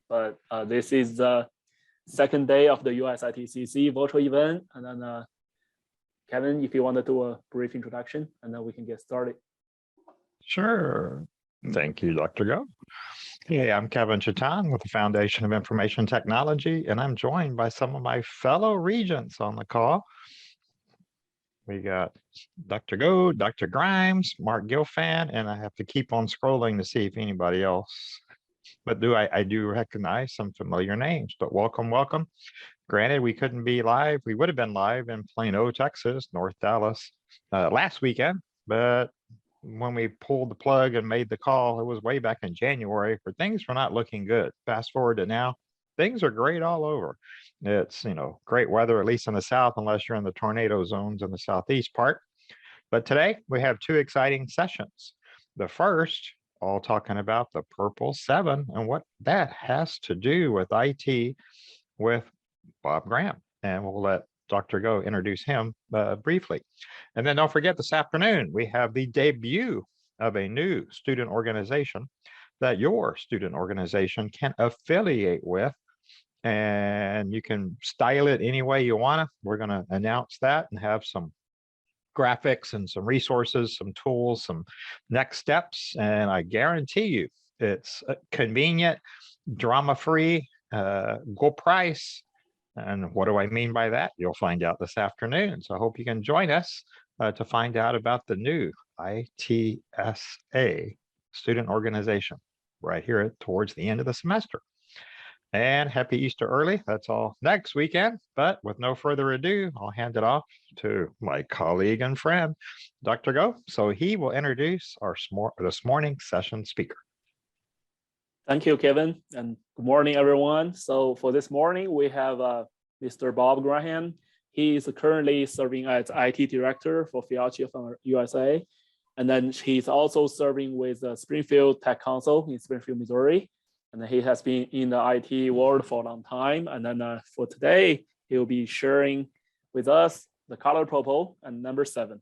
but this is the second day of the USITCC virtual event. And then Kevin, if you want to do a brief introduction, and then we can get started. Sure. Thank you, Dr. Go. Hey, I'm Kevin Chitan with the Foundation of Information Technology, and I'm joined by some of my fellow regents on the call. We got Dr. Go, Dr. Grimes, Mark Gilfan, and I have to keep on scrolling to see if anybody else. But I do recognize some familiar names, but welcome, welcome. Granted, we couldn't be live. We would have been live in Plano, Texas, North Dallas last weekend, but when we pulled the plug and made the call, it was way back in January, where things were not looking good. Fast forward to now, things are great all over. It's, great weather, at least in the south, unless you're in the tornado zones in the southeast part. But today we have two exciting sessions. The first, all talking about the Purple 7 and what that has to do with IT with Bob Graham. And we'll let Dr. Go introduce him briefly. And then don't forget, this afternoon, we have the debut of a new student organization that your student organization can affiliate with. And you can style it any way you want to. We're going to announce that and have some graphics and some resources, some tools, some next steps. And I guarantee you it's convenient, drama-free, good price. And what do I mean by that? You'll find out this afternoon. So I hope you can join us to find out about the new ITSA student organization right here towards the end of the semester. And happy Easter early. That's all next weekend. But with no further ado, I'll hand it off to my colleague and friend, Dr. Go. So he will introduce our this morning session speaker. Thank you, Kevin, and good morning, everyone. So for this morning, we have Mr. Bob Graham. He is currently serving as IT director for Fialchi from USA. And then he's also serving with the Springfield Tech Council in Springfield, Missouri. And he has been in the IT world for a long time. And then for today, he will be sharing with us the color purple and number 7.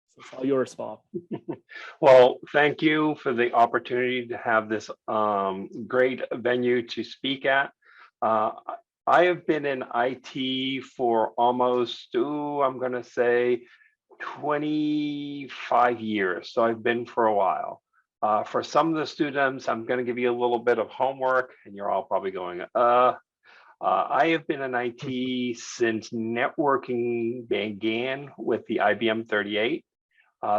So it's all yours, Bob. Well, thank you for the opportunity to have this great venue to speak at. I have been in IT for almost, I'm going to say 25 years. So I've been for a while. For some of the students, I'm going to give you a little bit of homework, and you're all probably going, I have been in IT since networking began with the IBM 38.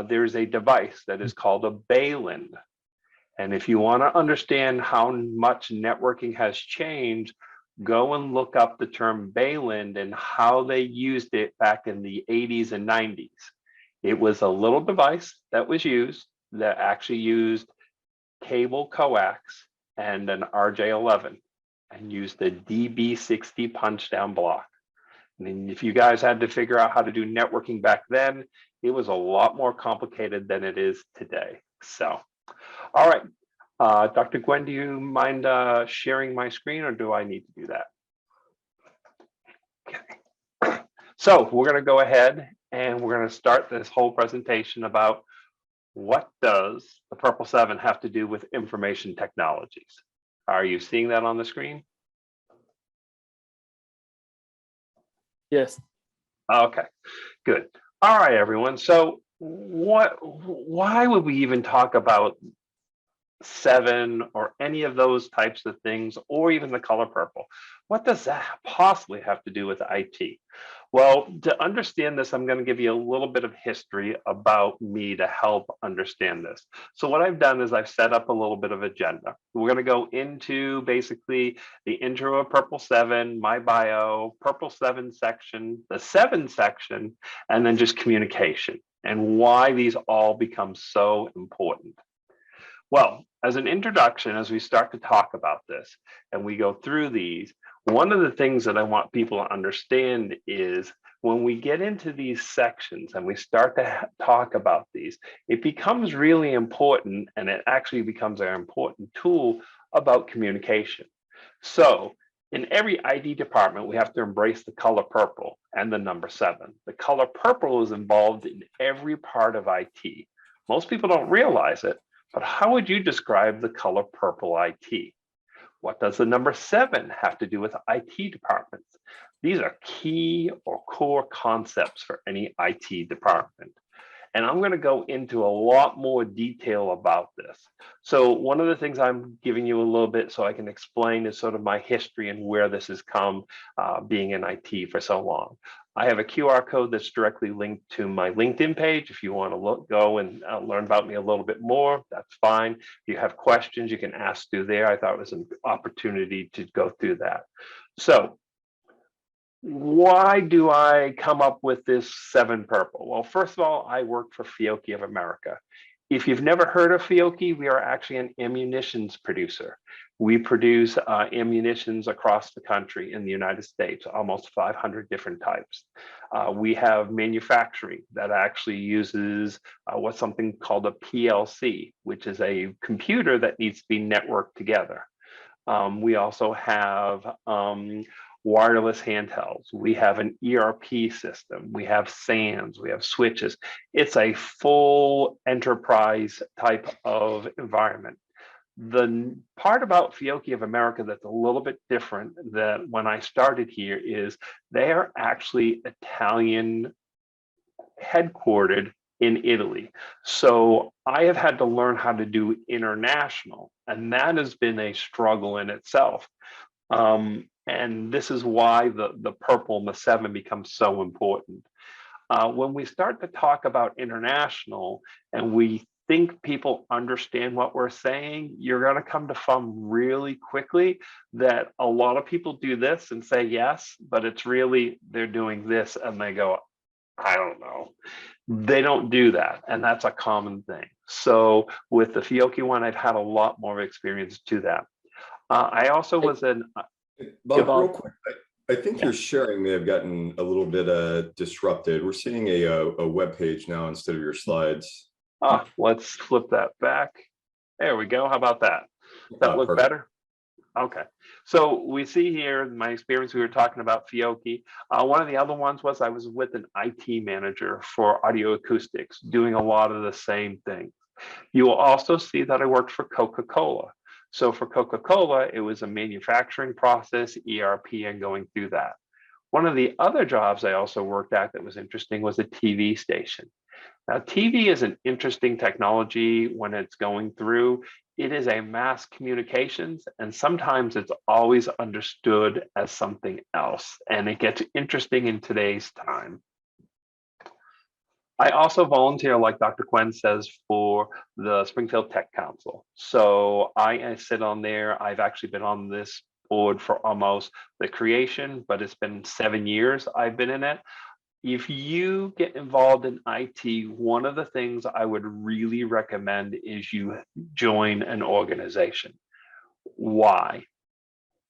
There's a device that is called a Bayland. And if you want to understand how much networking has changed, go and look up the term Bayland and how they used it back in the 80s and 90s. It was a little device that was used that actually used cable coax and an RJ11 and used the DB60 punch down block. I mean, if you guys had to figure out how to do networking back then, it was a lot more complicated than it is today. So, all right, Dr. Gwen, do you mind sharing my screen, or do I need to do that? Okay. So we're going to go ahead and we're going to start this whole presentation about what does the Purple 7 have to do with information technologies? Are you seeing that on the screen? Yes. Okay, good. All right, everyone. So why would we even talk about 7 or any of those types of things, or even the color purple? What does that possibly have to do with IT? Well, to understand this, I'm going to give you a little bit of history about me to help understand this. So what I've done is I've set up a little bit of agenda. We're going to go into basically the intro of Purple 7, my bio, Purple 7 section, the 7 section, and then just communication and why these all become so important. Well, as an introduction, as we start to talk about this and we go through these, one of the things that I want people to understand is when we get into these sections and we start to talk about these, it becomes really important, and it actually becomes an important tool about communication. So in every ID department, we have to embrace the color purple and the number 7. The color purple is involved in every part of IT. Most people don't realize it, but how would you describe the color purple IT? What does the number 7 have to do with IT departments? These are key or core concepts for any IT department. And I'm going to go into a lot more detail about this. So one of the things I'm giving you a little bit so I can explain is sort of my history and where this has come being in IT for so long. I have a QR code that's directly linked to my LinkedIn page. If you want to go and learn about me a little bit more, that's fine. If you have questions, you can ask through there. I thought it was an opportunity to go through that. So why do I come up with this 7 purple? Well, first of all, I work for Fiocchi of America. If you've never heard of Fiocchi, we are actually an ammunitions producer. We produce ammunitions across the country in the United States, almost 500 different types. We have manufacturing that actually uses what's something called a PLC, which is a computer that needs to be networked together. We also have wireless handhelds. We have an ERP system. We have SANs. We have switches. It's a full enterprise type of environment. The part about Fiocchi of America that's a little bit different than when I started here is they are actually Italian headquartered in Italy. So I have had to learn how to do international, and that has been a struggle in itself. And this is why the purple and the 7 becomes so important. When we start to talk about international and we think people understand what we're saying, you're going to come to find really quickly that a lot of people do this and say yes, but it's really they're doing this and they go, I don't know. They don't do that, and that's a common thing. So with the Fiocchi one, I've had a lot more experience to that. I also was an Bob, real quick, I think your sharing may have gotten a little bit disrupted. We're seeing a web page now instead of your slides. Let's flip that back. There we go. How about that? Does that look Perfect. better? Okay. So we see here my experience. We were talking about Fiocchi. One of the other ones was I was with an IT manager for audio acoustics, doing a lot of the same things. You will also see that I worked for Coca-Cola. So for Coca-Cola, it was a manufacturing process, ERP, and going through that. One of the other jobs I also worked at that was interesting was a TV station. Now, TV is an interesting technology when it's going through. It is a mass communications, and sometimes it's always understood as something else, and it gets interesting in today's time. I also volunteer, like Dr. Quinn says, for the Springfield Tech Council. So I sit on there. I've actually been on this board for almost the creation, but it's been 7 years I've been in it. If you get involved in IT, one of the things I would really recommend is you join an organization. Why?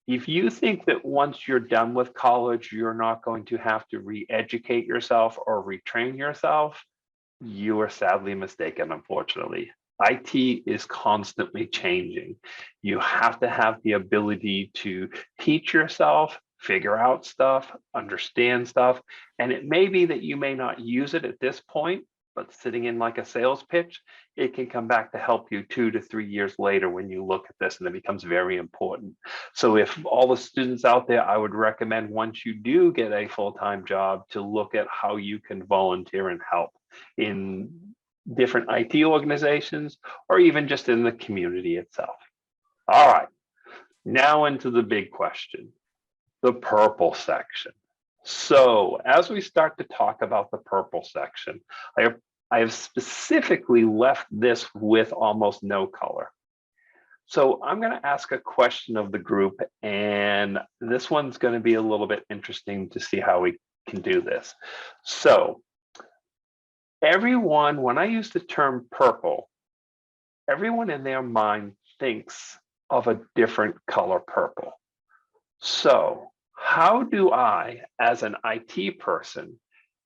If you think that once you're done with college, you're not going to have to re-educate yourself or retrain yourself, you are sadly mistaken, unfortunately. IT is constantly changing. You have to have the ability to teach yourself, figure out stuff, understand stuff. And it may be that you may not use it at this point, but sitting in like a sales pitch, it can come back to help you 2 to 3 years later when you look at this, and it becomes very important. So if all the students out there, I would recommend once you do get a full-time job to look at how you can volunteer and help in different IT organizations or even just in the community itself. All right, now into the big question, the purple section. So as we start to talk about the purple section, I have specifically left this with almost no color. So I'm going to ask a question of the group, and this one's going to be a little bit interesting to see how we can do this. So everyone, when I use the term purple, everyone in their mind thinks of a different color purple. So how do I, as an IT person,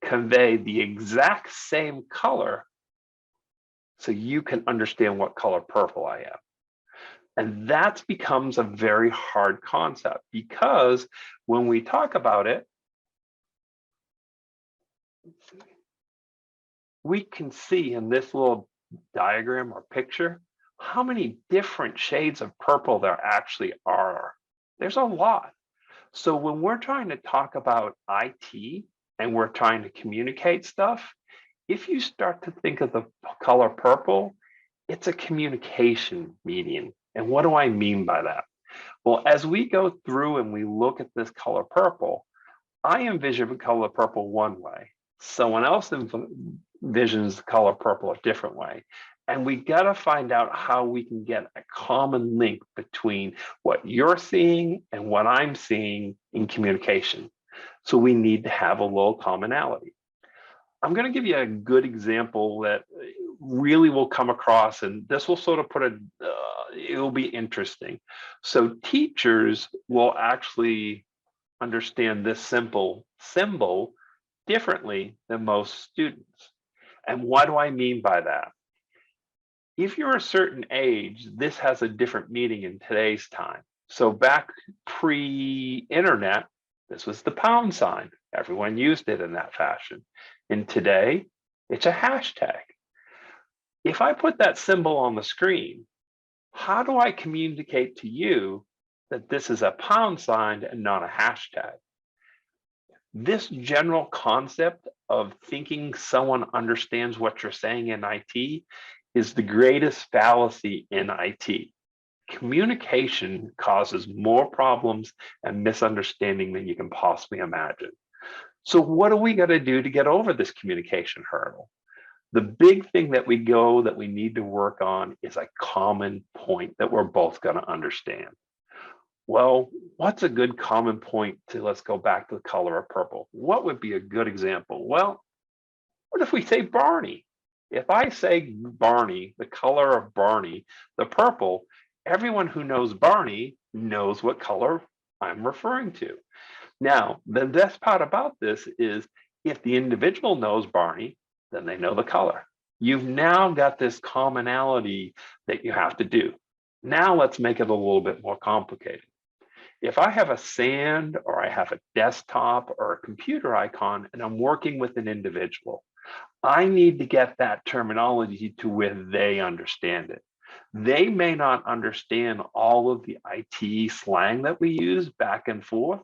convey the exact same color so you can understand what color purple I am? And that becomes a very hard concept, because when we talk about it, we can see in this little diagram or picture, how many different shades of purple there actually are. There's a lot. So when we're trying to talk about IT and we're trying to communicate stuff, if you start to think of the color purple, it's a communication medium. And what do I mean by that? Well, as we go through and we look at this color purple, I envision the color purple one way. Someone else envisions the color purple a different way. And we got to find out how we can get a common link between what you're seeing and what I'm seeing in communication. So we need to have a little commonality. I'm going to give you a good example that really will come across, and this will sort of put it'll be interesting. So teachers will actually understand this simple symbol differently than most students. And what do I mean by that? If you're a certain age, this has a different meaning in today's time. So back pre-internet, this was the pound sign. Everyone used it in that fashion. And today, it's a hashtag. If I put that symbol on the screen, how do I communicate to you that this is a pound sign and not a hashtag? This general concept of thinking someone understands what you're saying in IT is the greatest fallacy in IT. Communication causes more problems and misunderstanding than you can possibly imagine. So what do we got to do to get over this communication hurdle? The big thing that we need to work on is a common point that we're both going to understand. Well, what's a good common point to, let's go back to the color of purple. What would be a good example? Well, what if we say Barney? If I say Barney, the color of Barney, the purple, everyone who knows Barney knows what color I'm referring to. Now, the best part about this is if the individual knows Barney, then they know the color. You've now got this commonality that you have to do. Now let's make it a little bit more complicated. If I have a sand or I have a desktop or a computer icon and I'm working with an individual, I need to get that terminology to where they understand it. They may not understand all of the IT slang that we use back and forth,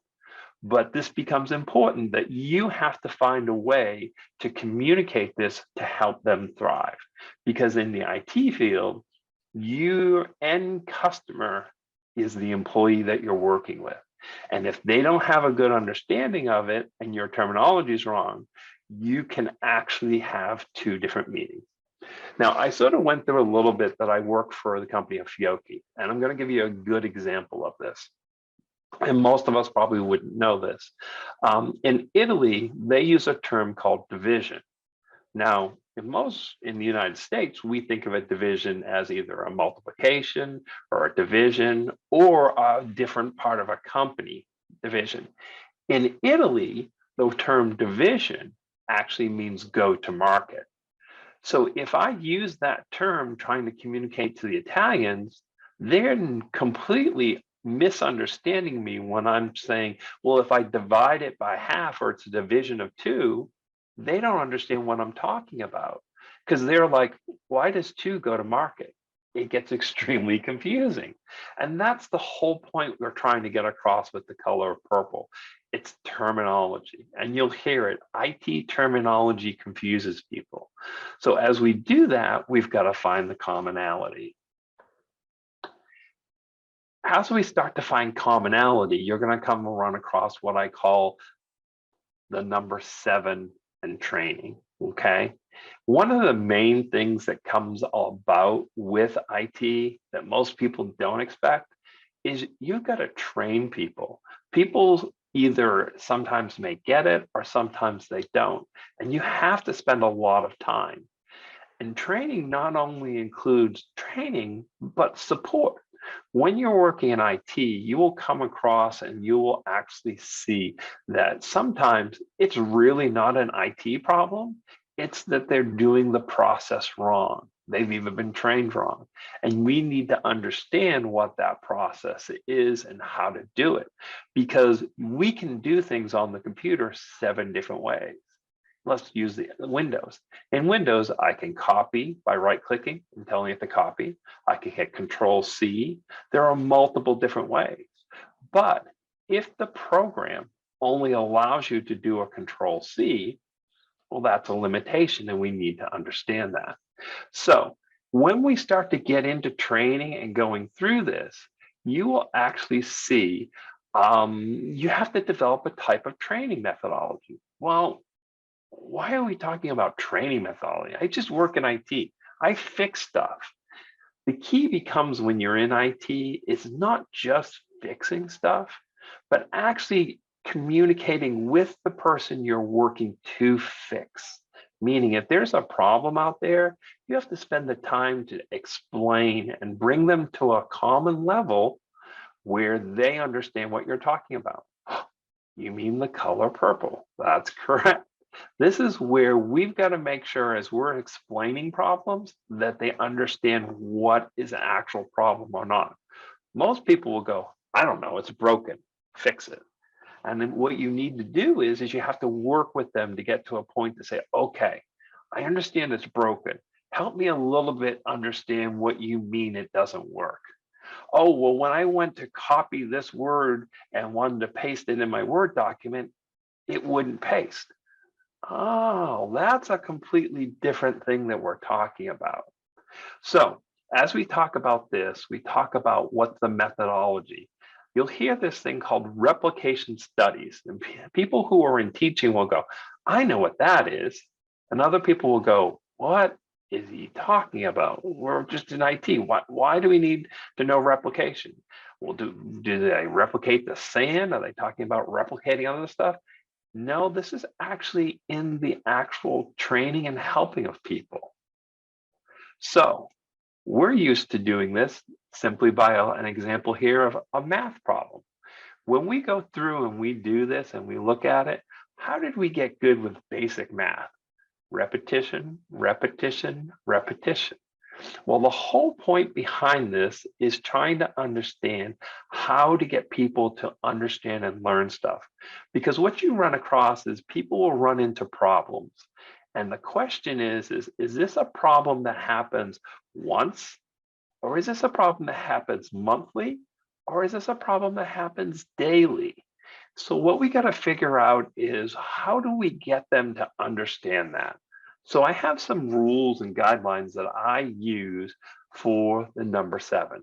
but this becomes important that you have to find a way to communicate this to help them thrive. Because in the IT field, your end customer is the employee that you're working with. And if they don't have a good understanding of it and your terminology is wrong, you can actually have two different meanings. Now, I sort of went through a little bit that I work for the company of Fiocchi, and I'm going to give you a good example of this. And most of us probably wouldn't know this. In Italy, they use a term called division. Now, in the United States, we think of a division as either a multiplication or a division or a different part of a company division. In Italy, the term division actually means go to market. So if I use that term trying to communicate to the Italians, they're completely misunderstanding me when I'm saying, well, if I divide it by half or it's a division of 2, they don't understand what I'm talking about because they're like, why does 2 go to market? It gets extremely confusing. And that's the whole point we're trying to get across with the color of purple. It's terminology, and you'll hear it. IT terminology confuses people. So as we do that, we've got to find the commonality. As we start to find commonality, you're going to run across what I call the number 7 in training, okay? One of the main things that comes about with IT that most people don't expect is you've got to train people. People either sometimes may get it or sometimes they don't, and you have to spend a lot of time. And training not only includes training, but support. When you're working in IT, you will come across and you will actually see that sometimes it's really not an IT problem. It's that they're doing the process wrong. They've even been trained wrong. And we need to understand what that process is and how to do it, because we can do things on the computer 7 different ways. let's use the Windows. In Windows, I can copy by right-clicking and telling it to copy. I can hit Control-C. There are multiple different ways. But if the program only allows you to do a Control-C, well, that's a limitation, and we need to understand that. So when we start to get into training and going through this, you will actually see you have to develop a type of training methodology. Well, why are we talking about training methodology? I just work in IT. I fix stuff. The key becomes when you're in IT, it's not just fixing stuff, but actually communicating with the person you're working to fix. Meaning if there's a problem out there, you have to spend the time to explain and bring them to a common level where they understand what you're talking about. You mean the color purple? That's correct. This is where we've got to make sure as we're explaining problems that they understand what is an actual problem or not. Most people will go, I don't know, it's broken, fix it. And then what you need to do is you have to work with them to get to a point to say, okay, I understand it's broken. Help me a little bit understand what you mean it doesn't work. Oh, well, when I went to copy this word and wanted to paste it in my Word document, it wouldn't paste. Oh, that's a completely different thing that we're talking about. So as we talk about this, we talk about what's the methodology. You'll hear this thing called replication studies. And people who are in teaching will go, I know what that is. And other people will go, what is he talking about? We're just in IT. Why do we need to know replication? Well, do they replicate the sand? Are they talking about replicating other stuff? No, this is actually in the actual training and helping of people. So we're used to doing this simply by an example here of a math problem. When we go through and we do this and we look at it, how did we get good with basic math? Repetition, repetition, repetition. Well, the whole point behind this is trying to understand how to get people to understand and learn stuff. Because what you run across is people will run into problems. And the question is this a problem that happens once? Or is this a problem that happens monthly? Or is this a problem that happens daily? So what we got to figure out is how do we get them to understand that? So I have some rules and guidelines that I use for the number 7.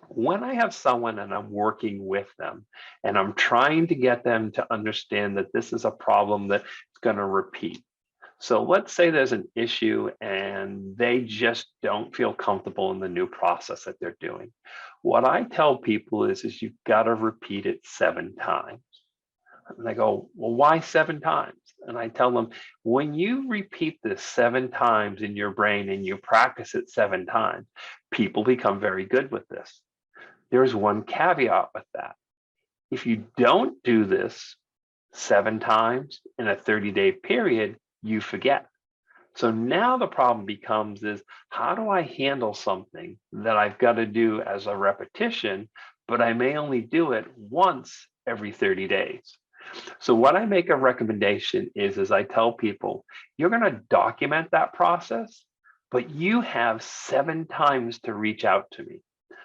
When I have someone and I'm working with them and I'm trying to get them to understand that this is a problem that's going to repeat. So let's say there's an issue and they just don't feel comfortable in the new process that they're doing. What I tell people is you've got to repeat it 7 times. And they go, well, why 7 times? And I tell them, when you repeat this 7 times in your brain and you practice it 7 times, people become very good with this. There's one caveat with that. If you don't do this 7 times in a 30-day period, you forget. So now the problem becomes is how do I handle something that I've got to do as a repetition, but I may only do it once every 30 days. So what I make a recommendation is I tell people, you're going to document that process, but you have 7 times to reach out to me.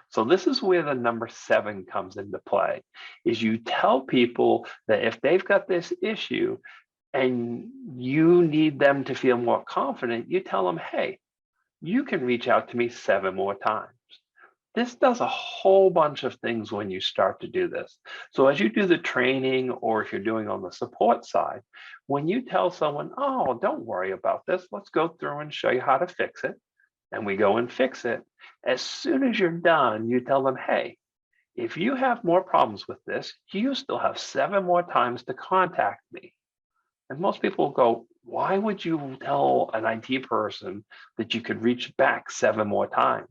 So this is where the number 7 comes into play, is you tell people that if they've got this issue and you need them to feel more confident, you tell them, hey, you can reach out to me 7 more times. This does a whole bunch of things when you start to do this. So as you do the training, or if you're doing on the support side, when you tell someone, oh, don't worry about this, let's go through and show you how to fix it. And we go and fix it. As soon as you're done, you tell them, hey, if you have more problems with this, you still have 7 more times to contact me. And most people go, why would you tell an IT person that you could reach back 7 more times?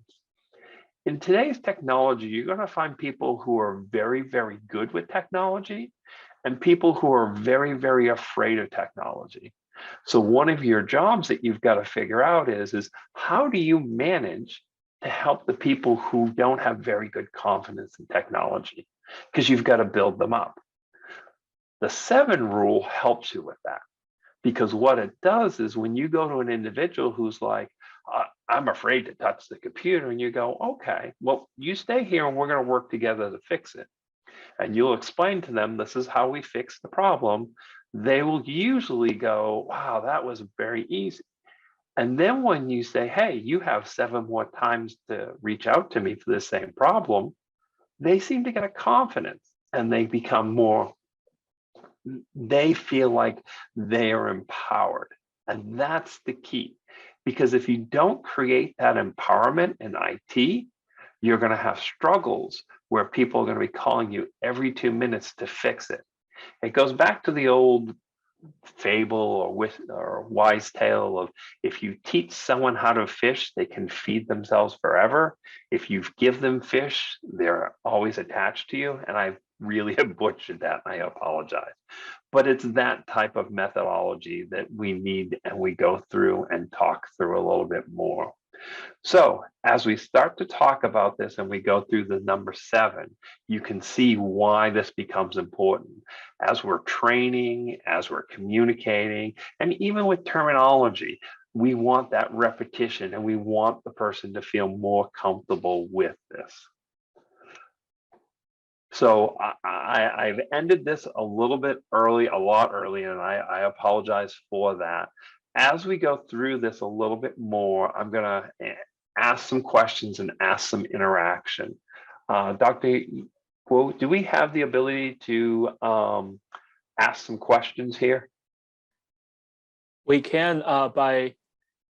In today's technology, you're going to find people who are very, very good with technology and people who are very, very afraid of technology. So one of your jobs that you've got to figure out is how do you manage to help the people who don't have very good confidence in technology? Because you've got to build them up. The 7 rule helps you with that. Because what it does is when you go to an individual who's like, I'm afraid to touch the computer, and you go, okay, well, you stay here and we're going to work together to fix it. And you'll explain to them, this is how we fix the problem. They will usually go, wow, that was very easy. And then when you say, hey, you have 7 more times to reach out to me for the same problem, they seem to get a confidence and they become more, they feel like they are empowered. And that's the key. Because if you don't create that empowerment in IT, you're going to have struggles where people are going to be calling you every 2 minutes to fix it. It goes back to the old fable or wise tale of, if you teach someone how to fish, they can feed themselves forever. If you give them fish, they're always attached to you. And I really have butchered that, and I apologize. But it's that type of methodology that we need, and we go through and talk through a little bit more. So as we start to talk about this and we go through the number 7, you can see why this becomes important. As we're training, as we're communicating, and even with terminology, we want that repetition, and we want the person to feel more comfortable with this. So I've ended this a little bit early, a lot early, and I apologize for that. As we go through this a little bit more, I'm going to ask some questions and ask some interaction. Dr. Guo, do we have the ability to ask some questions here? We can, by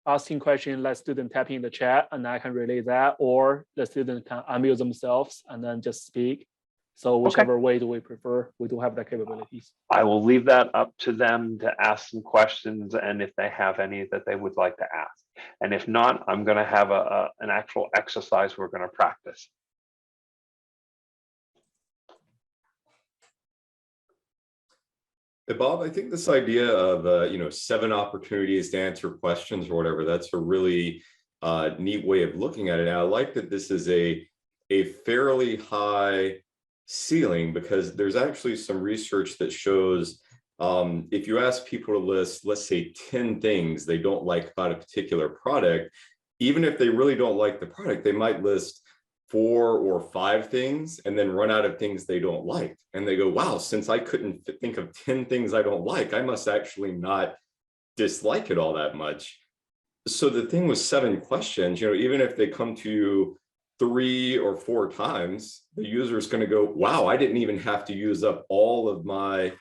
asking questions, let students type in the chat and I can relay that, or the student can unmute themselves and then just speak. So whichever way do we prefer, we do have the capabilities. I will leave that up to them to ask some questions, and if they have any that they would like to ask. And if not, I'm going to have an actual exercise we're going to practice. Hey, Bob, I think this idea of 7 opportunities to answer questions or whatever, that's a really neat way of looking at it. And I like that this is a fairly high ceiling, because there's actually some research that shows if you ask people to list, let's say 10 things they don't like about a particular product, even if they really don't like the product, they might list 4 or 5 things and then run out of things they don't like. And they go, wow, since I couldn't think of 10 things I don't like, I must actually not dislike it all that much. So the thing with 7 questions, even if they come to you 3 or 4 times, the user is going to go, wow, I didn't even have to use up all of my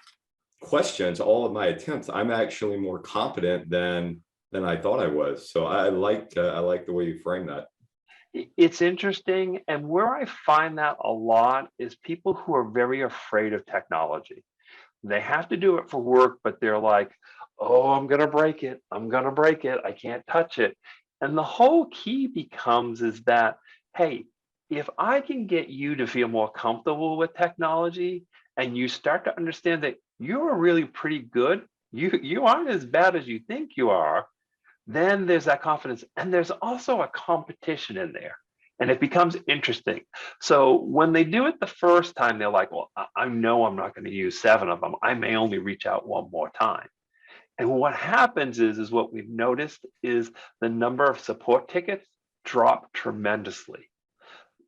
questions, all of my attempts. I'm actually more competent than I thought I was. So I like the way you frame that. It's interesting. And where I find that a lot is people who are very afraid of technology. They have to do it for work, but they're like, oh, I'm going to break it. I'm going to break it. I can't touch it. And the whole key becomes is that, hey, if I can get you to feel more comfortable with technology, and you start to understand that you're really pretty good, you aren't as bad as you think you are, then there's that confidence. And there's also a competition in there, and it becomes interesting. So when they do it the first time, they're like, well, I know I'm not going to use 7 of them. I may only reach out 1 more time. And what happens is what we've noticed is the number of support tickets drop tremendously.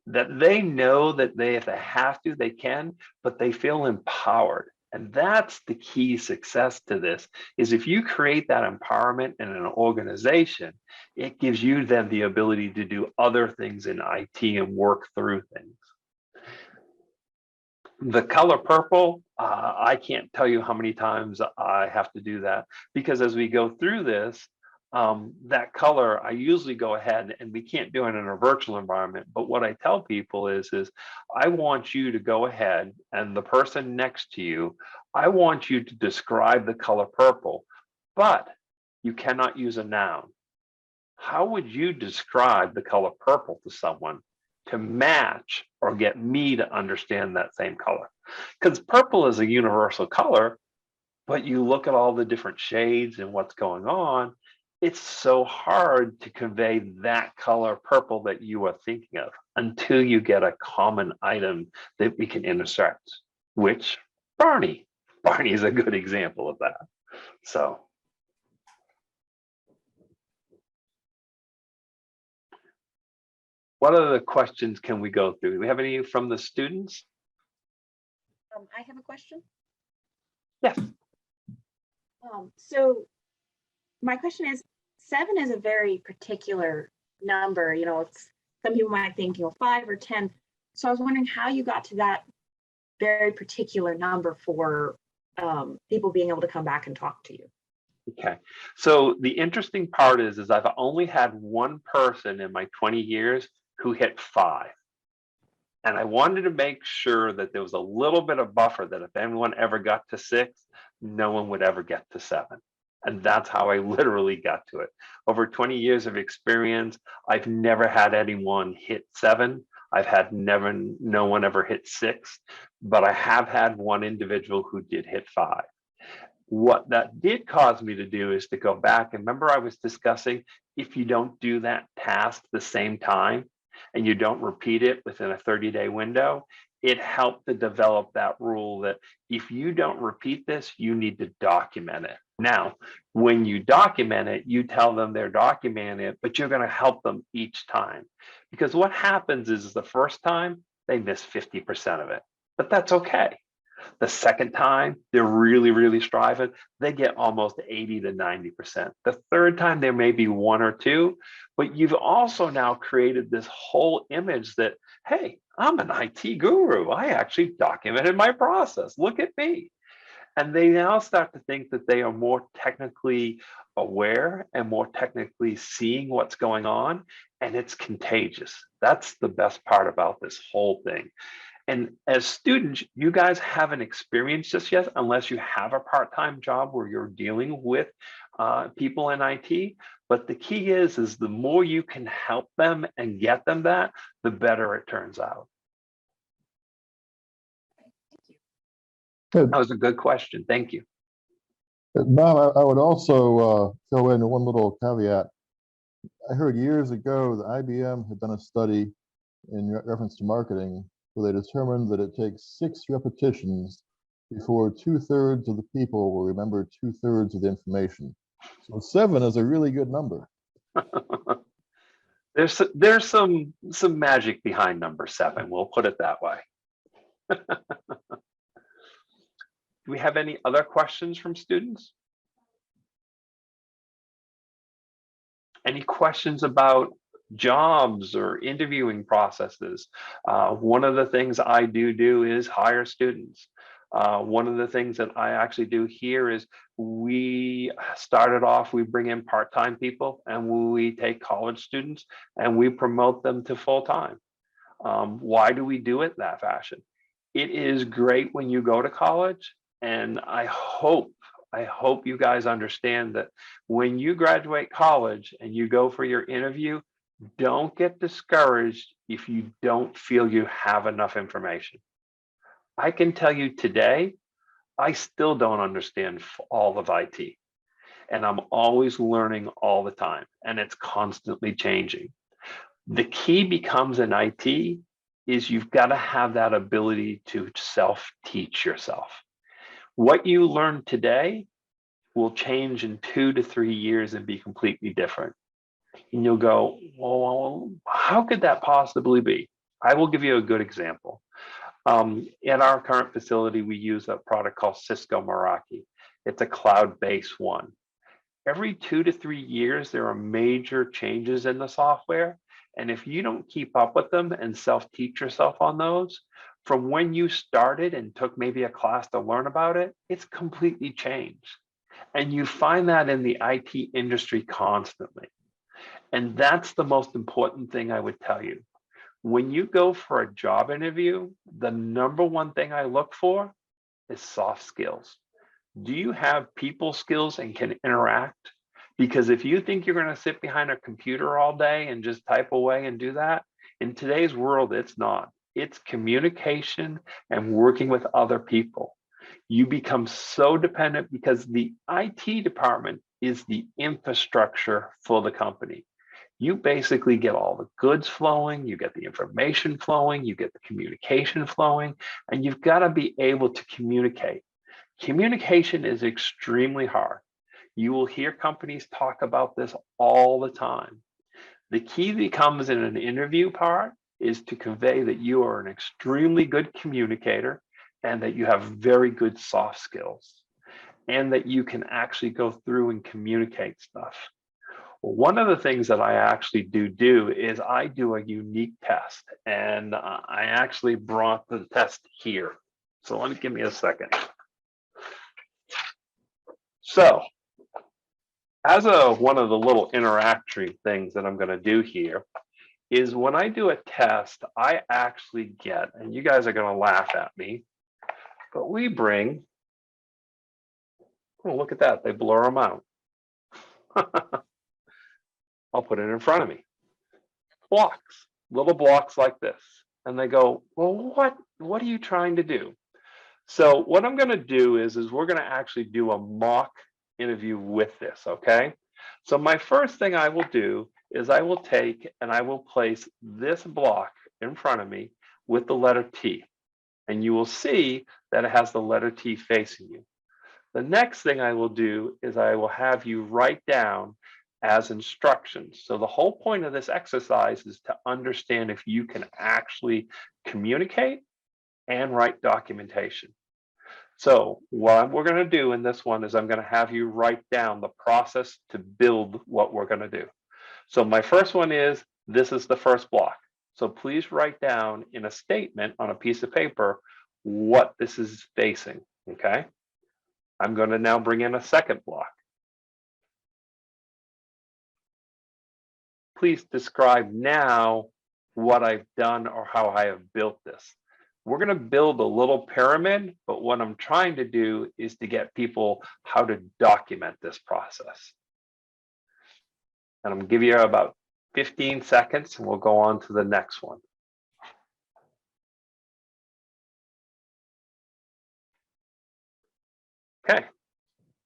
That they know that if they have to, they can, but they feel empowered. And that's the key success to this, is if you create that empowerment in an organization, it gives you then the ability to do other things in IT and work through things. The color purple, I can't tell you how many times I have to do that, because as we go through this, that color, I usually go ahead, and we can't do it in a virtual environment, but what I tell people is I want you to go ahead, and the person next to you, I want you to describe the color purple, but you cannot use a noun. How would you describe the color purple to someone to match or get me to understand that same color? Because purple is a universal color, but you look at all the different shades and what's going on, it's so hard to convey that color purple that you are thinking of until you get a common item that we can intersect, which Barney is a good example of that. So What other questions can we go through? Do we have any from the students? I have a question. Yes. So my question is, 7 is a very particular number. You know, it's, some people might think, 5 or 10. So I was wondering how you got to that very particular number for people being able to come back and talk to you. Okay. So the interesting part is I've only had one person in my 20 years who hit 5. And I wanted to make sure that there was a little bit of buffer that if anyone ever got to 6, no one would ever get to 7. And that's how I literally got to it. Over 20 years of experience, I've never had anyone hit 7. I've had no one ever hit 6, but I have had one individual who did hit 5. What that did cause me to do is to go back, and remember I was discussing, if you don't do that task the same time and you don't repeat it within a 30-day window, it helped to develop that rule that if you don't repeat this, you need to document it. Now, when you document it, you tell them they're documenting it, but you're going to help them each time. Because what happens is the first time, they miss 50% of it, but that's okay. The second time, they're really, really striving, they get almost 80 to 90%. The third time, there may be 1 or 2, but you've also now created this whole image that, hey, I'm an IT guru. I actually documented my process. Look at me. And they now start to think that they are more technically aware and more technically seeing what's going on, and it's contagious. That's the best part about this whole thing. And as students, you guys haven't experienced this yet, unless you have a part-time job where you're dealing with people in IT. But the key is the more you can help them and get them that, the better it turns out. Thank you. That was a good question. Thank you. Bob, I would also throw in one little caveat. I heard years ago that IBM had done a study in reference to marketing where they determined that it takes 6 repetitions before 2/3 of the people will remember 2/3 of the information. So 7 is a really good number. There's some magic behind number 7. We'll put it that way. Do we have any other questions from students? Any questions about jobs or interviewing processes? One of the things I do is hire students. One of the things that I actually do here is we started off, we bring in part-time people and we take college students and we promote them to full-time. Why do we do it that fashion? It is great when you go to college, and I hope you guys understand that when you graduate college and you go for your interview, don't get discouraged if you don't feel you have enough information. I can tell you today, I still don't understand all of IT, and I'm always learning all the time, and it's constantly changing. The key becomes in IT is you've got to have that ability to self-teach yourself. What you learn today will change in 2 to 3 years and be completely different. And you'll go, well, how could that possibly be? I will give you a good example. In our current facility, we use a product called Cisco Meraki. It's a cloud-based one. Every 2 to 3 years, there are major changes in the software. And if you don't keep up with them and self-teach yourself on those, from when you started and took maybe a class to learn about it, it's completely changed. And you find that in the IT industry constantly. And that's the most important thing I would tell you. When you go for a job interview, the number one thing I look for is soft skills. Do you have people skills and can interact? Because if you think you're going to sit behind a computer all day and just type away and do that, in today's world, it's not. It's communication and working with other people. You become so dependent because the IT department is the infrastructure for the company. You basically get all the goods flowing, you get the information flowing, you get the communication flowing, and you've got to be able to communicate. Communication is extremely hard. You will hear companies talk about this all the time. The key that comes in an interview part is to convey that you are an extremely good communicator and that you have very good soft skills and that you can actually go through and communicate stuff. One of the things that I actually do is I do a unique test, and I actually brought the test here. So give me a second. So as one of the little interactory things that I'm going to do here is when I do a test, I actually get, and you guys are going to laugh at me, but we bring, oh, look at that, they blur them out. I'll put it in front of me. Blocks, little blocks like this. And they go, well, what are you trying to do? So what I'm going to do is we're going to actually do a mock interview with this, okay? So my first thing I will do is I will take and I will place this block in front of me with the letter T. And you will see that it has the letter T facing you. The next thing I will do is I will have you write down as instructions. So the whole point of this exercise is to understand if you can actually communicate and write documentation. So what we're going to do in this one is I'm going to have you write down the process to build what we're going to do. So my first one is, this is the first block. So please write down in a statement on a piece of paper what this is facing, okay? I'm going to now bring in a second block. Please describe now what I've done or how I have built this. We're going to build a little pyramid, but what I'm trying to do is to get people how to document this process. And I'm going to give you about 15 seconds and we'll go on to the next one. Okay,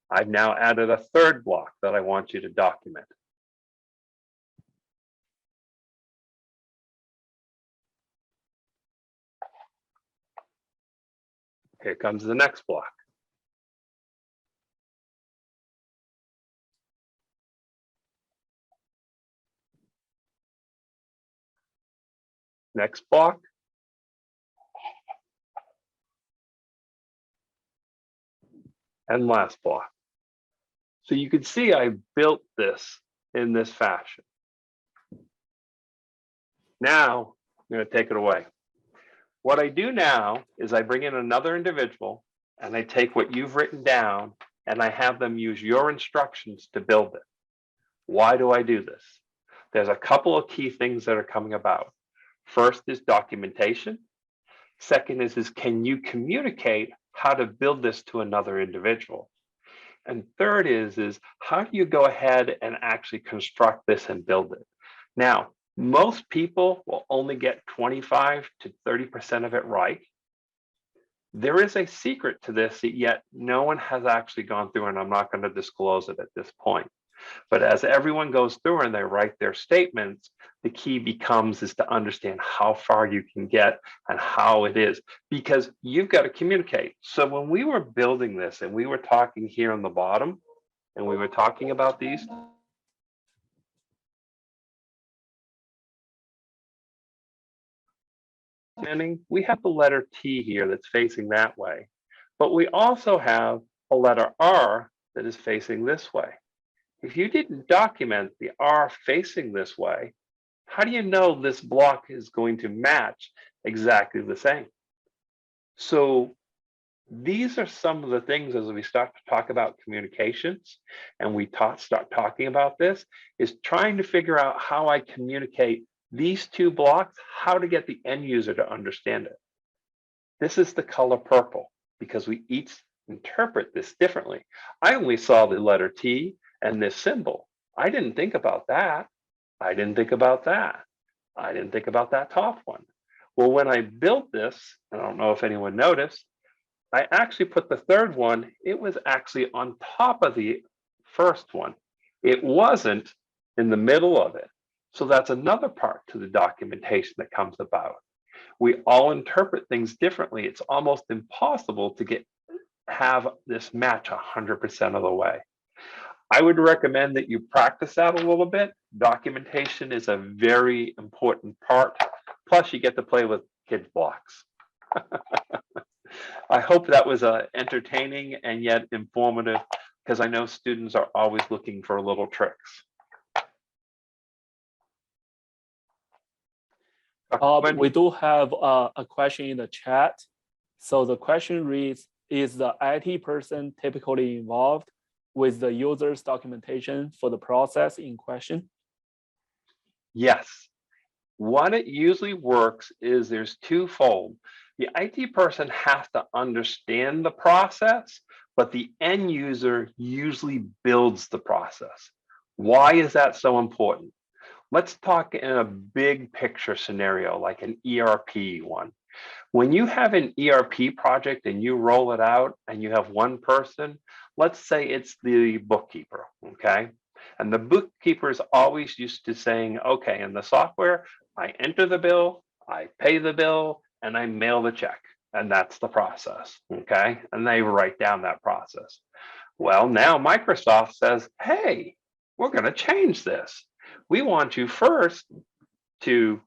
I've now added a third block that I want you to document. Here comes the next block. Next block. And last block. So you can see I built this in this fashion. Now I'm going to take it away. What I do now is I bring in another individual and I take what you've written down and I have them use your instructions to build it. Why do I do this? There's a couple of key things that are coming about. First is documentation. Second is can you communicate how to build this to another individual? And third is how do you go ahead and actually construct this and build it? Now, most people will only get 25 to 30% of it right. There is a secret to this that yet no one has actually gone through, and I'm not going to disclose it at this point. But as everyone goes through and they write their statements, the key becomes is to understand how far you can get and how it is, because you've got to communicate. So when we were building this and we were talking here on the bottom and we were talking about these, we have the letter T here that's facing that way, but we also have a letter R that is facing this way. If you didn't document the R facing this way, how do you know this block is going to match exactly the same? So these are some of the things as we start to talk about communications and we start talking about this, is trying to figure out how I communicate these two blocks, how to get the end user to understand it. This is the color purple because we each interpret this differently. I only saw the letter T and this symbol. I didn't think about that. I didn't think about that. I didn't think about that top one. Well, when I built this, and I don't know if anyone noticed, I actually put the third one, it was actually on top of the first one. It wasn't in the middle of it. So that's another part to the documentation that comes about. We all interpret things differently. It's almost impossible to have this match 100% of the way. I would recommend that you practice that a little bit. Documentation is a very important part. Plus, you get to play with kids' blocks. I hope that was entertaining and yet informative, because I know students are always looking for little tricks. We do have a question in the chat. So the question reads, is the IT person typically involved with the user's documentation for the process in question? Yes. What it usually works is there's twofold. The IT person has to understand the process, but the end user usually builds the process. Why is that so important? Let's talk in a big picture scenario, like an ERP one. When you have an ERP project and you roll it out and you have one person, let's say it's the bookkeeper, okay? And the bookkeeper is always used to saying, okay, in the software, I enter the bill, I pay the bill, and I mail the check. And that's the process, okay? And they write down that process. Well, now Microsoft says, hey, we're gonna change this. We want you first to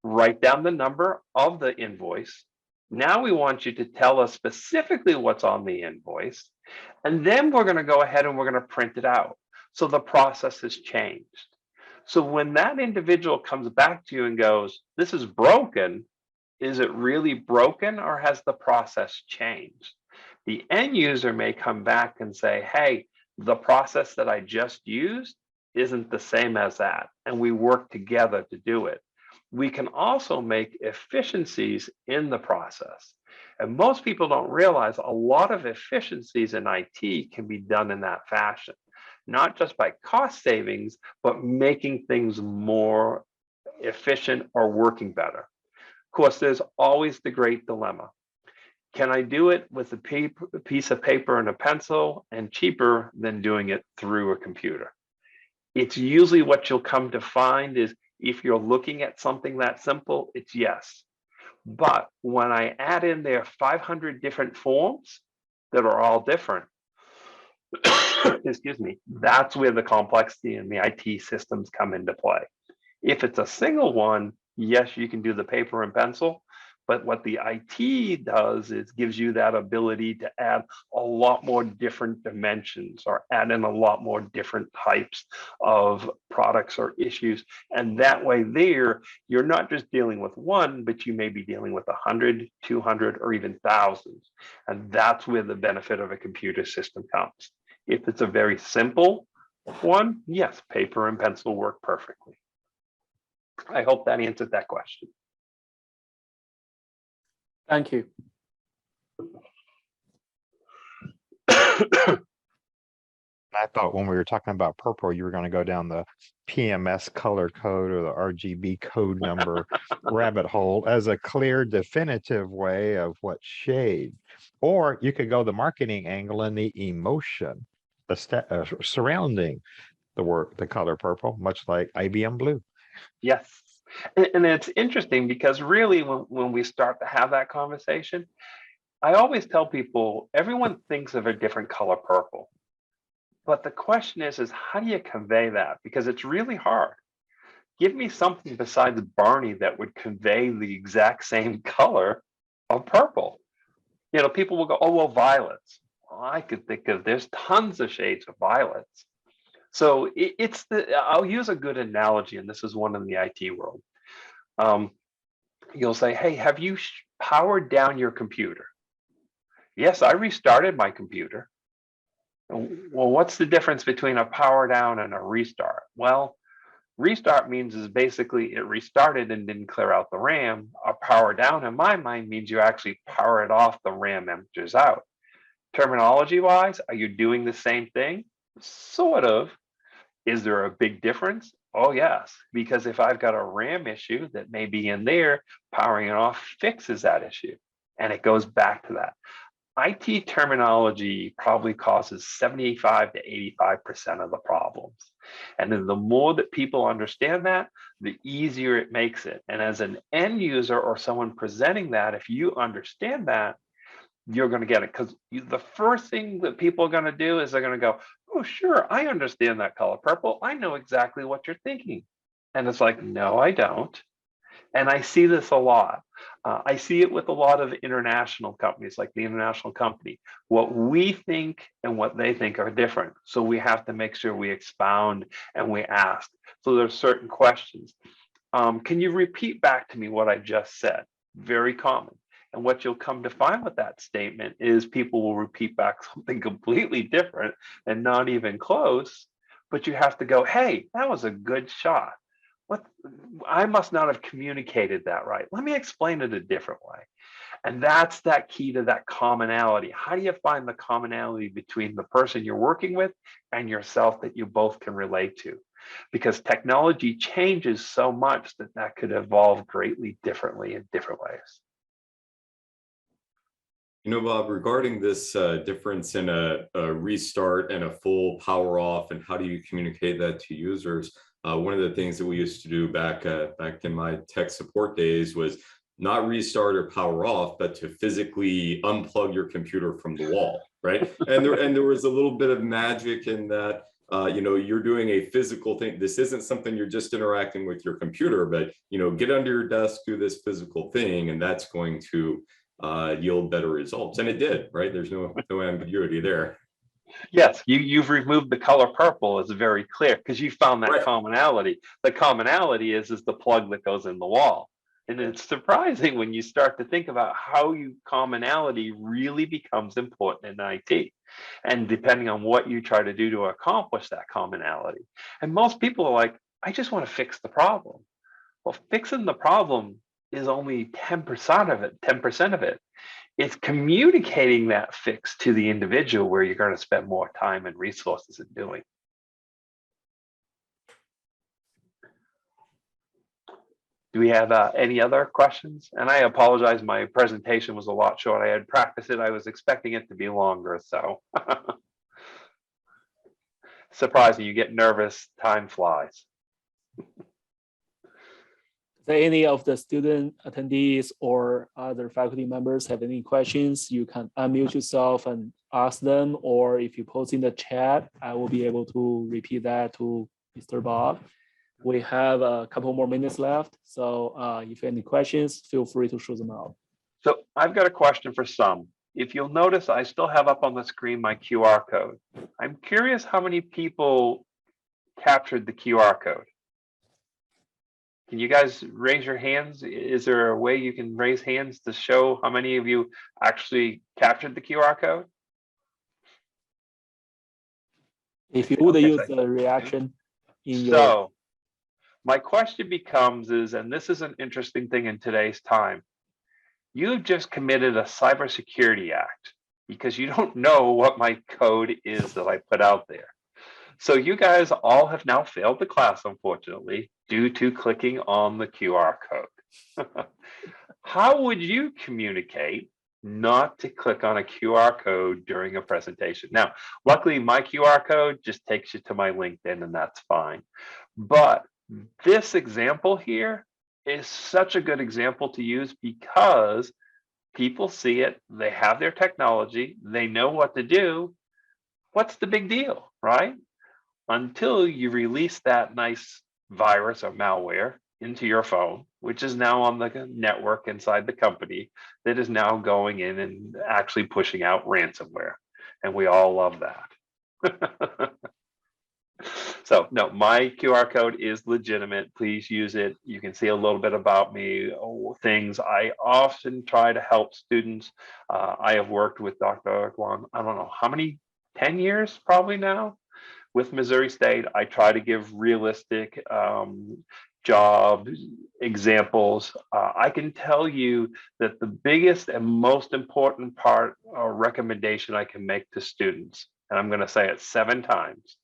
write down the number of the invoice. Now we want you to tell us specifically what's on the invoice. And then we're going to go ahead and we're going to print it out. So the process has changed. So when that individual comes back to you and goes, this is broken, is it really broken or has the process changed? The end user may come back and say, hey, the process that I just used isn't the same as that. And we work together to do it. We can also make efficiencies in the process. And most people don't realize a lot of efficiencies in IT can be done in that fashion, not just by cost savings, but making things more efficient or working better. Of course, there's always the great dilemma. Can I do it with a piece of paper and a pencil and cheaper than doing it through a computer? It's usually what you'll come to find is if you're looking at something that simple, it's yes. But when I add in there 500 different forms that are all different, excuse me, that's where the complexity in the IT systems come into play. If it's a single one, yes, you can do the paper and pencil. But what the IT does is gives you that ability to add a lot more different dimensions or add in a lot more different types of products or issues. And that way there, you're not just dealing with one, but you may be dealing with 100, 200, or even thousands. And that's where the benefit of a computer system comes. If it's a very simple one, yes, paper and pencil work perfectly. I hope that answered that question. Thank you. I thought when we were talking about purple, you were going to go down the PMS color code or the RGB code number rabbit hole as a clear, definitive way of what shade. Or you could go the marketing angle and the emotion surrounding the color purple, much like IBM blue. Yes. And it's interesting because really when we start to have that conversation, I always tell people, everyone thinks of a different color purple. But the question is how do you convey that? Because it's really hard. Give me something besides Barney that would convey the exact same color of purple. You know, people will go, oh, well, violets. Well, I could think of, there's tons of shades of violets. So I'll use a good analogy, and this is one in the IT world. You'll say, hey, have you powered down your computer? Yes, I restarted my computer. Well, what's the difference between a power down and a restart? Well, restart means is basically it restarted and didn't clear out the RAM. A power down in my mind means you actually power it off, the RAM empties out. Terminology wise, are you doing the same thing? Sort of. Is there a big difference? Oh, yes, because if I've got a RAM issue that may be in there, powering it off fixes that issue. And it goes back to that. IT terminology probably causes 75 to 85% of the problems. And then the more that people understand that, the easier it makes it. And as an end user or someone presenting that, if you understand that, you're going to get it. Because the first thing that people are going to do is they're going to go, oh, sure, I understand that color purple. I know exactly what you're thinking. And it's like, no, I don't. And I see this a lot. I see it with a lot of international companies, like the international company. What we think and what they think are different. So we have to make sure we expound and we ask. So there's certain questions. Can you repeat back to me what I just said? Very common. And what you'll come to find with that statement is people will repeat back something completely different and not even close. But you have to go, hey, that was a good shot. What, I must not have communicated that right. Let me explain it a different way. And that's that key to that commonality. How do you find the commonality between the person you're working with and yourself that you both can relate to? Because technology changes so much that that could evolve greatly differently in different ways. You know, Bob, regarding this difference in a restart and a full power off, and how do you communicate that to users? One of the things that we used to do back in my tech support days was not restart or power off, but to physically unplug your computer from the wall, right? And there was a little bit of magic in that. You know, you're doing a physical thing. This isn't something you're just interacting with your computer, but, you know, get under your desk, do this physical thing, and that's going to yield better results. And it did, right? There's no ambiguity there. Yes, you've removed the color purple. It's very clear because you found that Right. commonality. The commonality is the plug that goes in the wall. And it's surprising when you start to think about how commonality really becomes important in IT. And depending on what you try to do to accomplish that commonality. And most people are like, I just want to fix the problem. Well, fixing the problem is only 10% of it, 10% of it. It's communicating that fix to the individual where you're going to spend more time and resources in doing. Do we have any other questions? And I apologize, my presentation was a lot short. I had practiced it. I was expecting it to be longer, so. Surprising, you get nervous, time flies. Any of the student attendees or other faculty members have any questions, you can unmute yourself and ask them, or if you post in the chat, I will be able to repeat that to Mr. Bob. We have a couple more minutes left, so if you have any questions, feel free to shoot them out. So I've got a question for some. If you'll notice, I still have up on the screen my QR code. I'm curious how many people captured the QR code. Can you guys raise your hands? Is there a way you can raise hands to show how many of you actually captured the QR code? If you would Okay, use the reaction in your. So my question becomes is, and this is an interesting thing in today's time, you've just committed a cybersecurity act because you don't know what my code is that I put out there. So you guys all have now failed the class, unfortunately, due to clicking on the QR code. How would you communicate not to click on a QR code during a presentation? Now, luckily, my QR code just takes you to my LinkedIn, and that's fine. But this example here is such a good example to use because people see it, they have their technology, they know what to do. What's the big deal, right? Until you release that nice virus or malware into your phone, which is now on the network inside the company, that is now going in and actually pushing out ransomware. And we all love that. So no, my QR code is legitimate. Please use it. You can see a little bit about me, things. I often try to help students. I have worked with Dr. Guan, I don't know how many, 10 years probably now. With Missouri State, I try to give realistic job examples. I can tell you that the biggest and most important part or recommendation I can make to students, and I'm going to say it 7 times,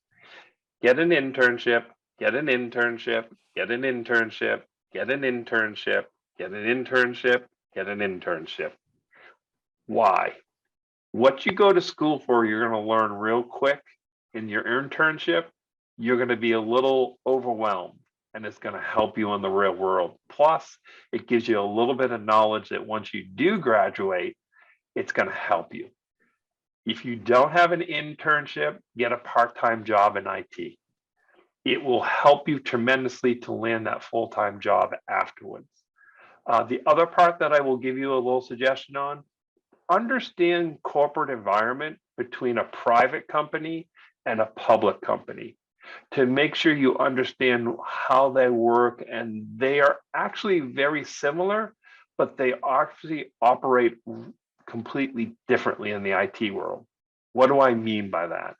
get an internship, get an internship, get an internship, get an internship, get an internship, get an internship. Why? What you go to school for, you're going to learn real quick. In your internship, you're going to be a little overwhelmed, and it's going to help you in the real world. Plus, it gives you a little bit of knowledge that once you do graduate, it's going to help you. If you don't have an internship, get a part-time job in IT. It will help you tremendously to land that full-time job afterwards. The other part that I will give you a little suggestion on, understand corporate environment between a private company and a public company to make sure you understand how they work, and they are actually very similar, but they actually operate completely differently in the IT world. What do I mean by that?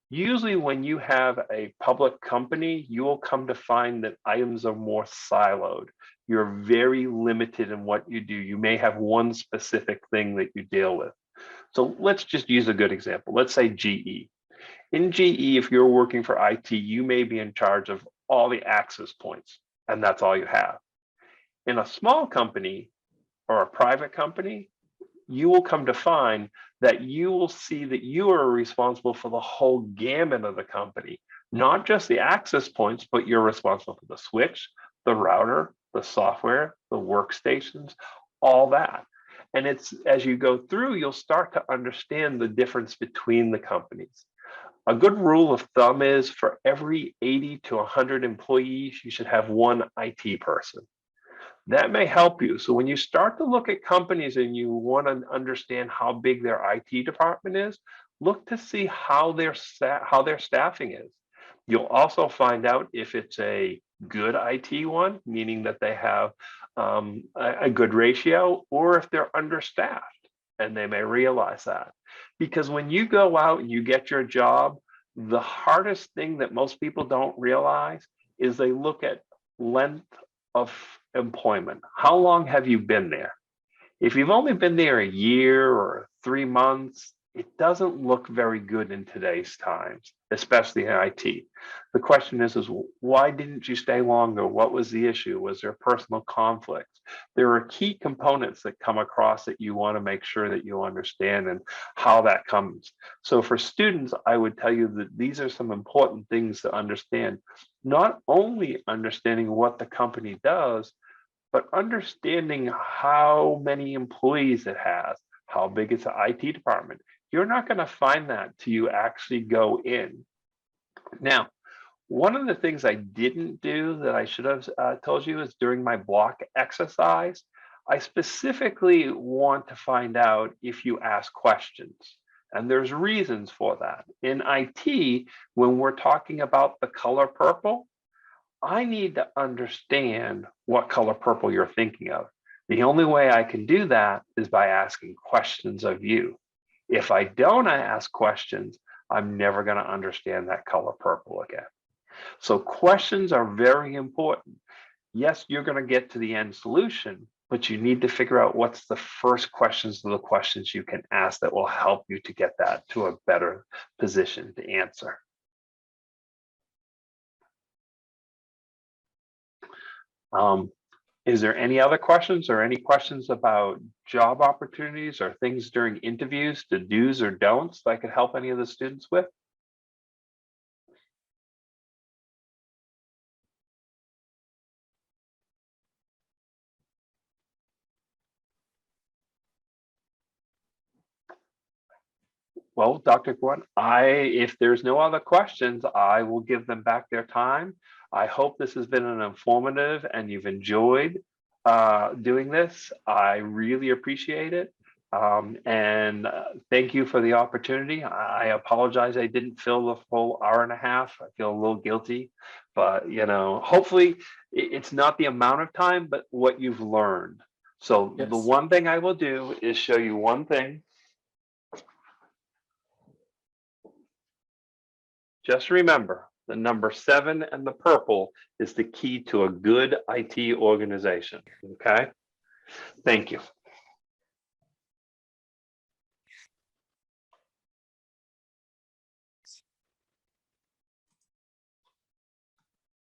Usually when you have a public company, you will come to find that items are more siloed. You're very limited in what you do. You may have one specific thing that you deal with. So let's just use a good example. Let's say GE. In GE, if you're working for IT, you may be in charge of all the access points, and that's all you have. In a small company or a private company, you will come to find that you will see that you are responsible for the whole gamut of the company, not just the access points, but you're responsible for the switch, the router, the software, the workstations, all that. And it's as you go through, you'll start to understand the difference between the companies. A good rule of thumb is for every 80 to 100 employees, you should have one IT person. That may help you. So when you start to look at companies and you want to understand how big their IT department is, look to see how their staffing is. You'll also find out if it's a good IT one, meaning that they have a good ratio, or if they're understaffed, and they may realize that. Because when you go out and you get your job, the hardest thing that most people don't realize is they look at length of employment. How long have you been there? If you've only been there a year or 3 months, it doesn't look very good in today's times, especially in IT. The question is why didn't you stay longer? What was the issue? Was there personal conflicts? There are key components that come across that you want to make sure that you understand and how that comes. So for students, I would tell you that these are some important things to understand. Not only understanding what the company does, but understanding how many employees it has, how big its IT department. You're not going to find that till you actually go in. Now, one of the things I didn't do that I should have told you is during my block exercise, I specifically want to find out if you ask questions. And there's reasons for that. In IT, when we're talking about the color purple, I need to understand what color purple you're thinking of. The only way I can do that is by asking questions of you. If I don't ask questions, I'm never going to understand that color purple again. So questions are very important. Yes, you're going to get to the end solution, but you need to figure out what's the first questions of the questions you can ask that will help you to get that to a better position to answer. Is there any other questions or any questions about job opportunities or things during interviews, the do's or don'ts that I could help any of the students with? Well, Dr. Gwen, if there's no other questions, I will give them back their time. I hope this has been an informative and you've enjoyed doing this. I really appreciate it. And thank you for the opportunity. I apologize I didn't fill the full hour and a half. I feel a little guilty, but hopefully it's not the amount of time, but what you've learned. So yes. The one thing I will do is show you one thing. Just remember, the number 7 and the purple is the key to a good IT organization, okay? Thank you.